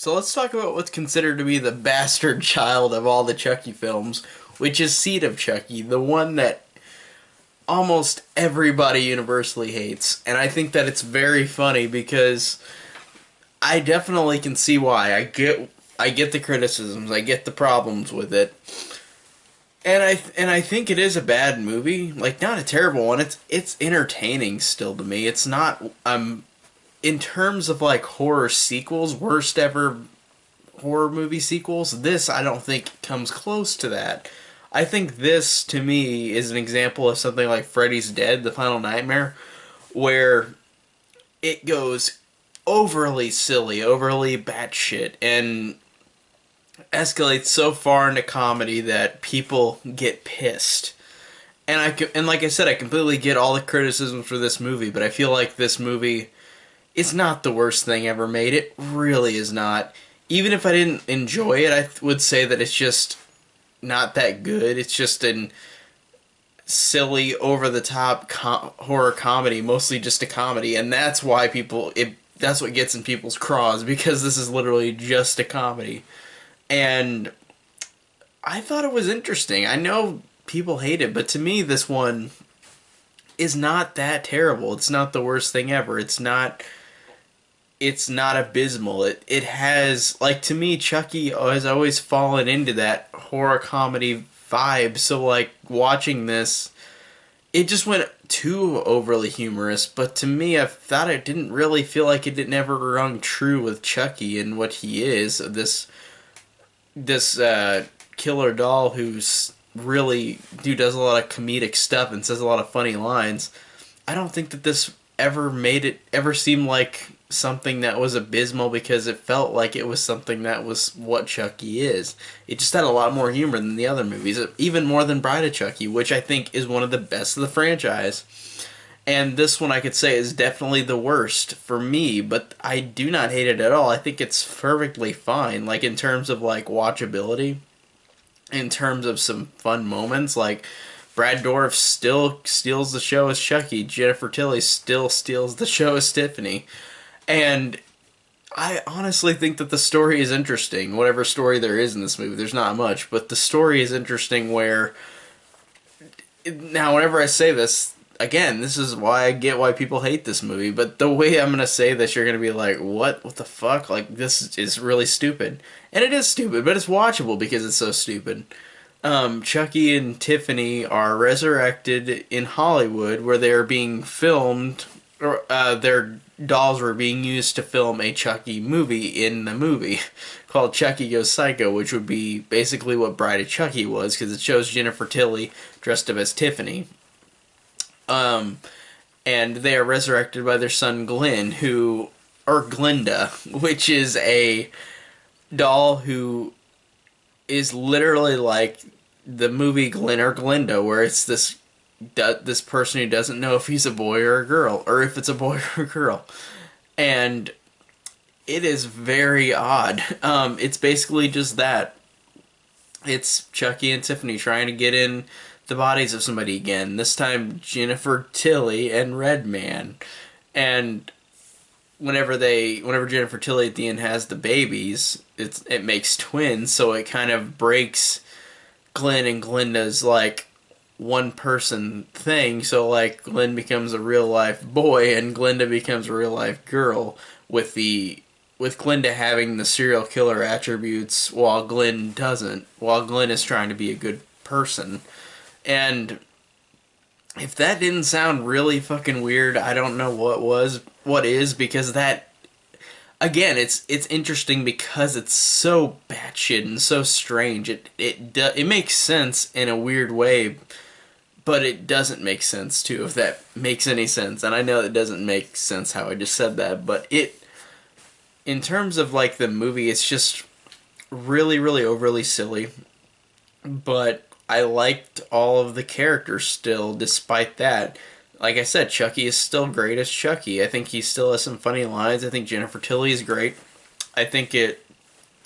So let's talk about what's considered to be the bastard child of all the Chucky films, which is Seed of Chucky, the one that almost everybody universally hates. And I think that it's very funny because I definitely can see why. I get the criticisms, I get the problems with it. And I think it is a bad movie, like not a terrible one. It's entertaining still to me. It's not in terms of like horror sequels, worst ever horror movie sequels, this I don't think comes close to that. I think this to me is an example of something like Freddy's Dead, The Final Nightmare, where it goes overly silly, overly batshit, and escalates so far into comedy that people get pissed. And like I said, I completely get all the criticisms for this movie, but I feel like this movie is not the worst thing ever made. It really is not. Even if I didn't enjoy it, I would say that it's just not that good. It's just an silly, over the top horror comedy, mostly just a comedy, and that's why that's what gets in people's craws, because this is literally just a comedy. And I thought it was interesting. I know people hate it, but to me, this one is not that terrible. It's not the worst thing ever. It's not abysmal. It has, like, to me, Chucky has always fallen into that horror comedy vibe. So like watching this, it just went too overly humorous. But to me, I thought it didn't really feel like it never rung true with Chucky and what he is. This killer doll who does a lot of comedic stuff and says a lot of funny lines. I don't think that this ever seem like something that was abysmal, because it felt like it was something that was what Chucky is. It just had a lot more humor than the other movies, even more than Bride of Chucky, which I think is one of the best of the franchise. And this one I could say is definitely the worst for me, but I do not hate it at all. I think it's perfectly fine, like in terms of like watchability, in terms of some fun moments, like Brad Dourif still steals the show as Chucky. Jennifer Tilly still steals the show as Tiffany. And I honestly think that the story is interesting. Whatever story there is in this movie, there's not much, but the story is interesting where... Now, whenever I say this, again, this is why I get why people hate this movie, but the way I'm going to say this, you're going to be like, what? What the fuck? Like, this is really stupid. And it is stupid, but it's watchable because it's so stupid. Chucky and Tiffany are resurrected in Hollywood, where they are being filmed, or their dolls were being used to film a Chucky movie in the movie called Chucky Goes Psycho, which would be basically what Bride of Chucky was, because it shows Jennifer Tilly dressed up as Tiffany. And they are resurrected by their son Glenn, or Glinda, which is a doll who is literally like the movie Glenn or Glinda, where it's this person who doesn't know if he's a boy or a girl, or if it's a boy or a girl. And it is very odd. It's basically just that. It's Chucky and Tiffany trying to get in the bodies of somebody again. This time, Jennifer Tilly and Redman. And whenever Jennifer Tilly at the end has the babies, it makes twins, so it kind of breaks Glenn and Glinda's like one person thing. So like Glenn becomes a real life boy and Glinda becomes a real life girl, with Glinda having the serial killer attributes while Glenn doesn't. While Glenn is trying to be a good person. And if that didn't sound really fucking weird, I don't know what is, because that, again, it's interesting because it's so batshit and so strange. It makes sense in a weird way, but it doesn't make sense too, if that makes any sense. And I know it doesn't make sense how I just said that, but in terms of like the movie, it's just really, really overly silly. But I liked all of the characters still, despite that. Like I said, Chucky is still great as Chucky. I think he still has some funny lines. I think Jennifer Tilly is great. I think it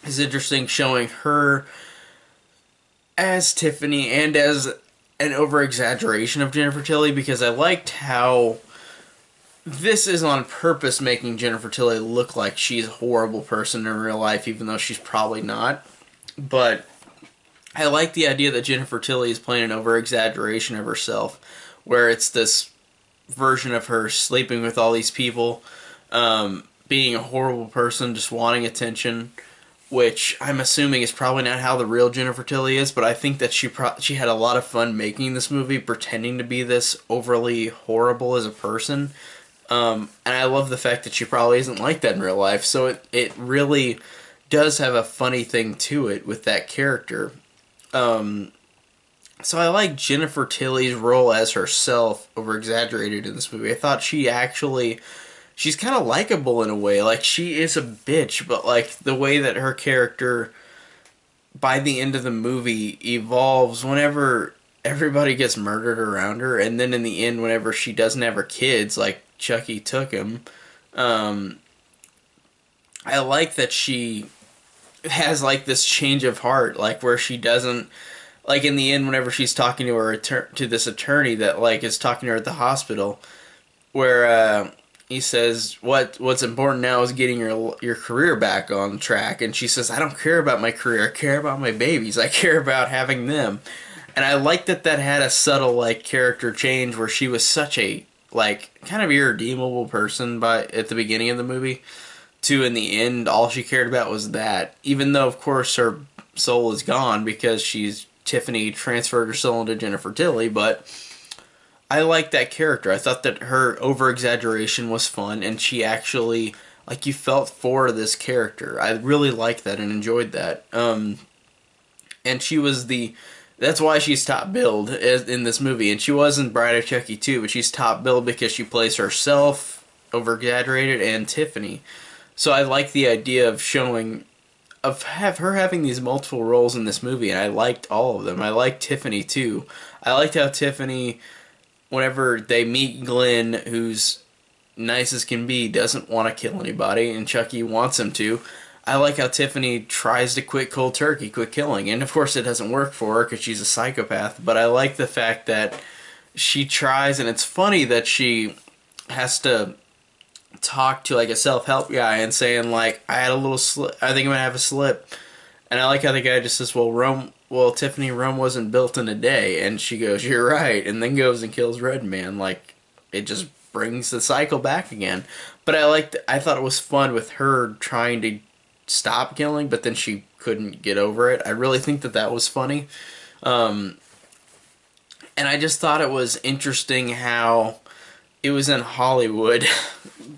is interesting showing her as Tiffany and as an over-exaggeration of Jennifer Tilly, because I liked how this is on purpose making Jennifer Tilly look like she's a horrible person in real life, even though she's probably not. But I like the idea that Jennifer Tilly is playing an over-exaggeration of herself, where it's this version of her sleeping with all these people, being a horrible person, just wanting attention, which I'm assuming is probably not how the real Jennifer Tilly is, but I think that she had a lot of fun making this movie, pretending to be this overly horrible as a person. And I love the fact that she probably isn't like that in real life, so it really does have a funny thing to it with that character. So I like Jennifer Tilly's role as herself over exaggerated in this movie. I thought she's kind of likable in a way. Like, she is a bitch, but like the way that her character by the end of the movie evolves whenever everybody gets murdered around her, and then in the end whenever she doesn't have her kids, like Chucky took him. I like that she has like this change of heart, like where she doesn't, like in the end whenever she's talking to to this attorney that like is talking to her at the hospital, where he says what's important now is getting your career back on track, and she says, I don't care about my career, I care about my babies, I care about having them. And I like that had a subtle like character change where she was such a like kind of irredeemable person by at the beginning of the movie to in the end all she cared about was that, even though of course her soul is gone because Tiffany transferred her soul into Jennifer Tilly. But I like that character. I thought that her over exaggeration was fun, and she actually, like, you felt for this character. I really liked that and enjoyed that. And she was that's why she's top billed in this movie, and she was in Bride of Chucky too, but she's top billed because she plays herself, over exaggerated, and Tiffany. So I like the idea of her having these multiple roles in this movie, and I liked all of them. I liked Tiffany too. I liked how Tiffany, whenever they meet Glenn, who's nice as can be, doesn't want to kill anybody, and Chucky wants him to. I like how Tiffany tries to quit cold turkey, quit killing, and of course it doesn't work for her because she's a psychopath, but I like the fact that she tries, and it's funny that she has to talk to like a self-help guy and saying like, I had a little slip, I think I'm gonna have a slip, and I like how the guy just says, Tiffany, Rome wasn't built in a day, and she goes, you're right, and then goes and kills Red Man. Like, it just brings the cycle back again. But I thought it was fun with her trying to stop killing, but then she couldn't get over it. I really think that was funny. And I just thought it was interesting how it was in Hollywood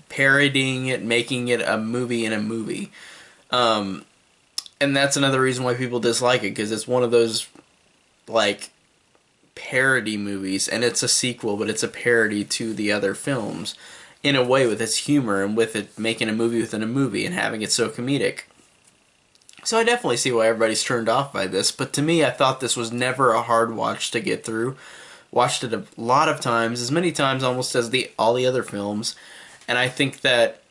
parodying it, making it a movie in a movie. And that's another reason why people dislike it, because it's one of those like parody movies, and it's a sequel, but it's a parody to the other films in a way, with its humor and with it making a movie within a movie and having it so comedic. So I definitely see why everybody's turned off by this, but to me I thought this was never a hard watch to get through. Watched it a lot of times, as many times almost as all the other films, and I think that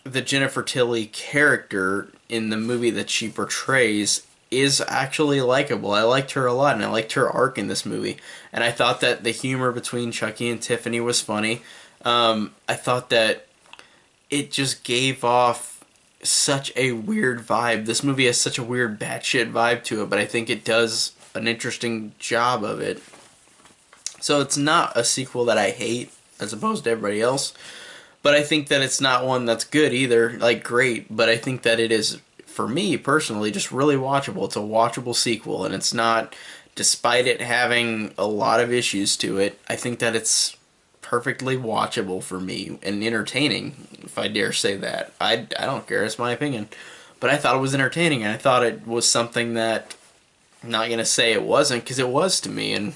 the Jennifer Tilly character in the movie that she portrays is actually likable. I liked her a lot, and I liked her arc in this movie. And I thought that the humor between Chucky and Tiffany was funny. I thought that it just gave off such a weird vibe. This movie has such a weird batshit vibe to it, but I think it does an interesting job of it. So it's not a sequel that I hate, as opposed to everybody else. But I think that it's not one that's good either, like great, but I think that it is, for me personally, just really watchable. It's a watchable sequel, and it's not, despite it having a lot of issues to it, I think that it's perfectly watchable for me, and entertaining, if I dare say that. I don't care, it's my opinion. But I thought it was entertaining, and I thought it was something that, I'm not going to say it wasn't, because it was to me, and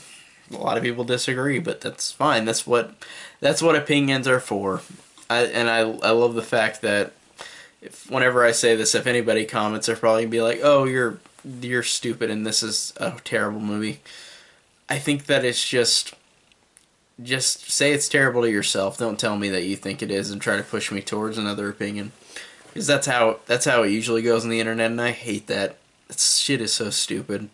a lot of people disagree, but that's fine. That's what opinions are for. I love the fact that whenever I say this, if anybody comments, they're probably gonna be like, "Oh, you're stupid, and this is a terrible movie." I think that it's just say it's terrible to yourself. Don't tell me that you think it is, and try to push me towards another opinion, because that's how it usually goes on the internet, and I hate that. That shit is so stupid.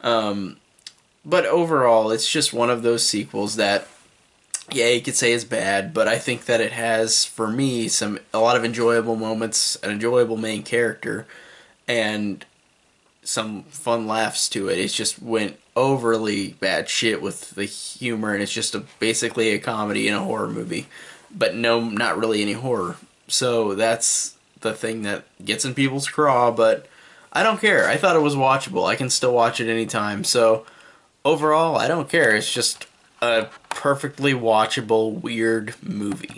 But overall, it's just one of those sequels that Yeah, you could say it's bad, but I think that it has, for me, a lot of enjoyable moments, an enjoyable main character, and some fun laughs to it. It just went overly bad shit with the humor, and it's just basically a comedy and a horror movie, but no, not really any horror. So that's the thing that gets in people's craw. But I don't care. I thought it was watchable. I can still watch it anytime. So overall, I don't care. It's just a perfectly watchable weird movie.